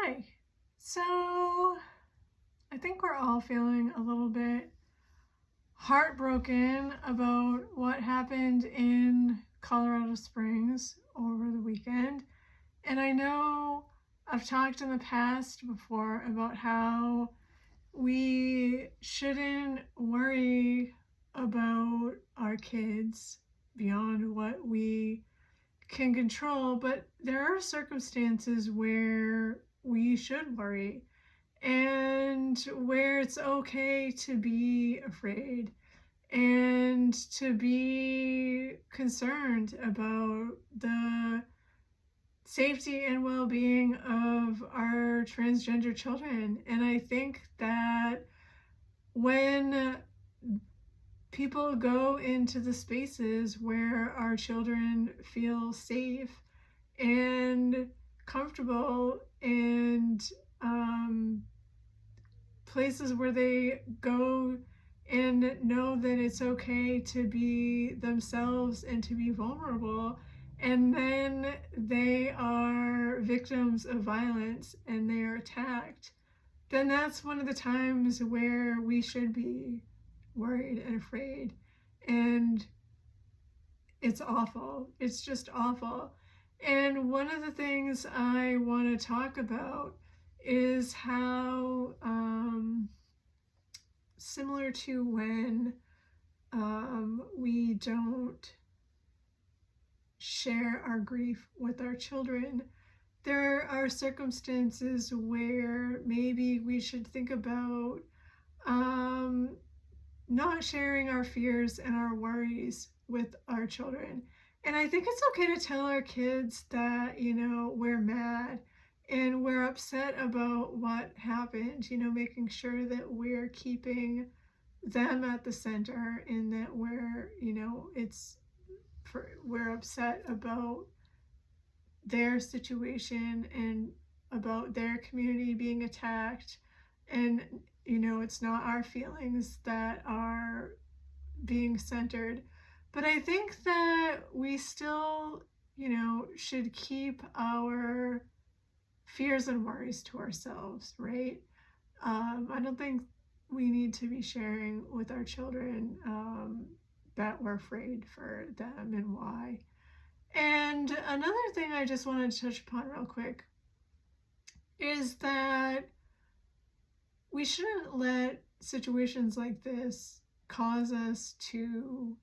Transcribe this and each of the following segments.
Hi. So I think we're all feeling a little bit heartbroken about what happened in Colorado Springs over the weekend. And I know I've talked in the past before about how we shouldn't worry about our kids beyond what we can control, but there are circumstances where we should worry and where it's okay to be afraid and to be concerned about the safety and well-being of our transgender children. And I think that when people go into the spaces where our children feel safe and comfortable and places where they go and know that it's okay to be themselves and to be vulnerable, and then they are victims of violence and they are attacked, then that's one of the times where we should be worried and afraid. And it's awful. It's just awful. And one of the things I want to talk about is how similar to when we don't share our grief with our children, there are circumstances where maybe we should think about not sharing our fears and our worries with our children. And I think it's okay to tell our kids that, we're mad and we're upset about what happened, making sure that we're keeping them at the center and that we're upset about their situation and about their community being attacked. And it's not our feelings that are being centered. But I think that we still, should keep our fears and worries to ourselves, right? I don't think we need to be sharing with our children that we're afraid for them and why. And another thing I just wanted to touch upon real quick is that we shouldn't let situations like this cause us to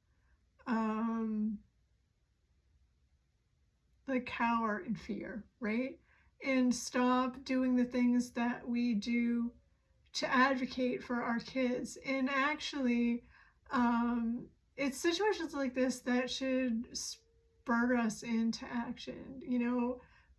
cower in fear, right? And stop doing the things that we do to advocate for our kids. And actually, it's situations like this that should spur us into action,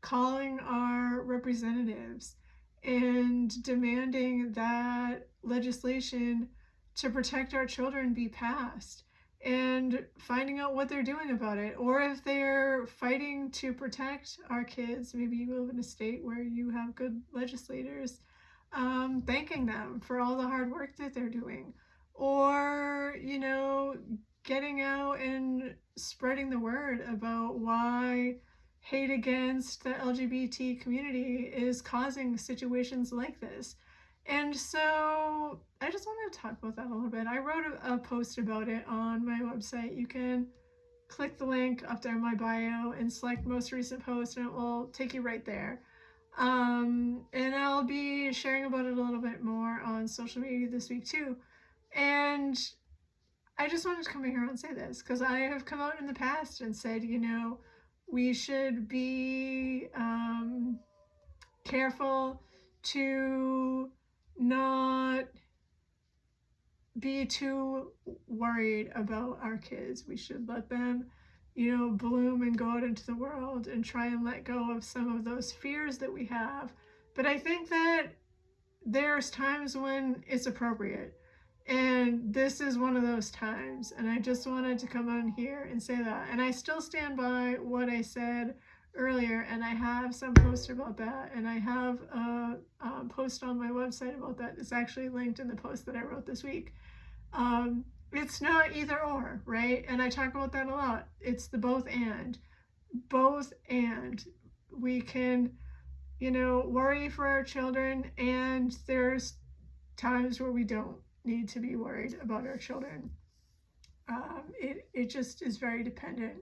calling our representatives and demanding that legislation to protect our children be passed, and finding out what they're doing about it. Or if they're fighting to protect our kids, maybe you live in a state where you have good legislators, thanking them for all the hard work that they're doing. Or, getting out and spreading the word about why hate against the LGBT community is causing situations like this. And so I just wanted to talk about that a little bit. I wrote a post about it on my website. You can click the link up there in my bio and select most recent post, and it will take you right there. And I'll be sharing about it a little bit more on social media this week too. And I just wanted to come in here and say this because I have come out in the past and said, we should be careful to not be too worried about our kids. We should let them, bloom and go out into the world and try and let go of some of those fears that we have. But I think that there's times when it's appropriate. And this is one of those times. And I just wanted to come on here and say that. And I still stand by what I said earlier. And I have some post about that. And I have a post on my website about that. It's actually linked in the post that I wrote this week. It's not either or, right? And I talk about that a lot. It's the both and. Both and. We can, worry for our children, and there's times where we don't need to be worried about our children. It just is very dependent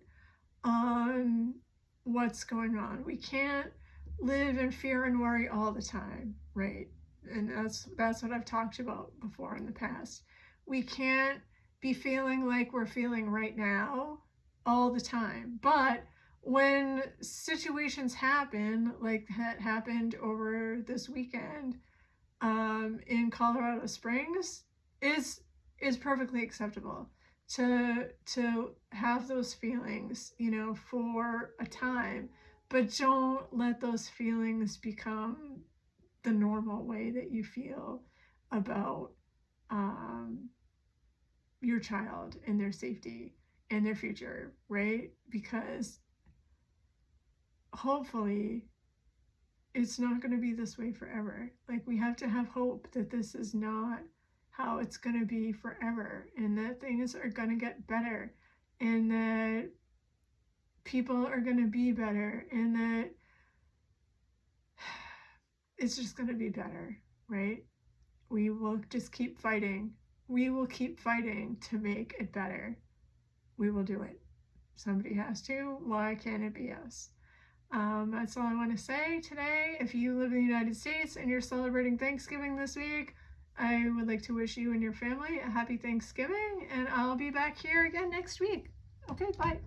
on what's going on. We can't live in fear and worry all the time, right? And that's what I've talked about before in the past. We can't be feeling like we're feeling right now all the time. But when situations happen, like that happened over this weekend in Colorado Springs, is perfectly acceptable to have those feelings, for a time, but don't let those feelings become the normal way that you feel about your child and their safety and their future, right? Because hopefully it's not going to be this way forever. Like, we have to have hope that this is not how it's going to be forever, and that things are going to get better, and that people are going to be better, and that it's just going to be better, right? We will just keep fighting. We will keep fighting to make it better. We will do it. Somebody has to. Why can't it be us? That's all I want to say today. If you live in the United States and you're celebrating Thanksgiving this week, I would like to wish you and your family a happy Thanksgiving, and I'll be back here again next week. Okay, bye.